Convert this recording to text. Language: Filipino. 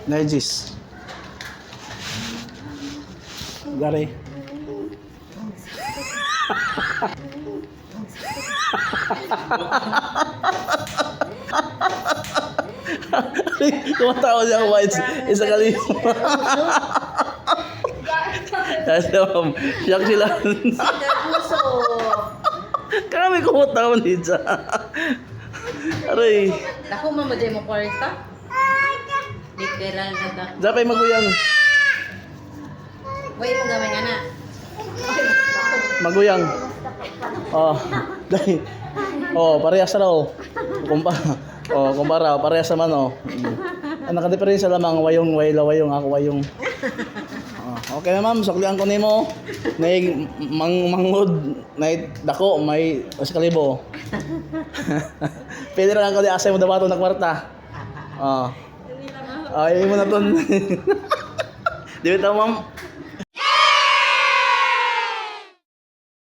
Nergis. Gary. Tumatawa siya ako, isa kalibo. Siyak sila. Kami kumatawa nito. Aray. Ako mamadya mo kwarta. Literal na ta. Zapay maguyang. Way mo gamay nga na. Maguyang. Oh, dahil. Oh, parehas na raw. Kumpara, parehas naman oh. Ang nakadiferensya lamang wayong wayong ako wayong. Okay na ma'am, suklian ko nimo. Nay mangod, nay dako, may sa kalibo. Pwede ra ko di asay mo dabato na kwarta. Ay mo na ton. Di ba ma'am?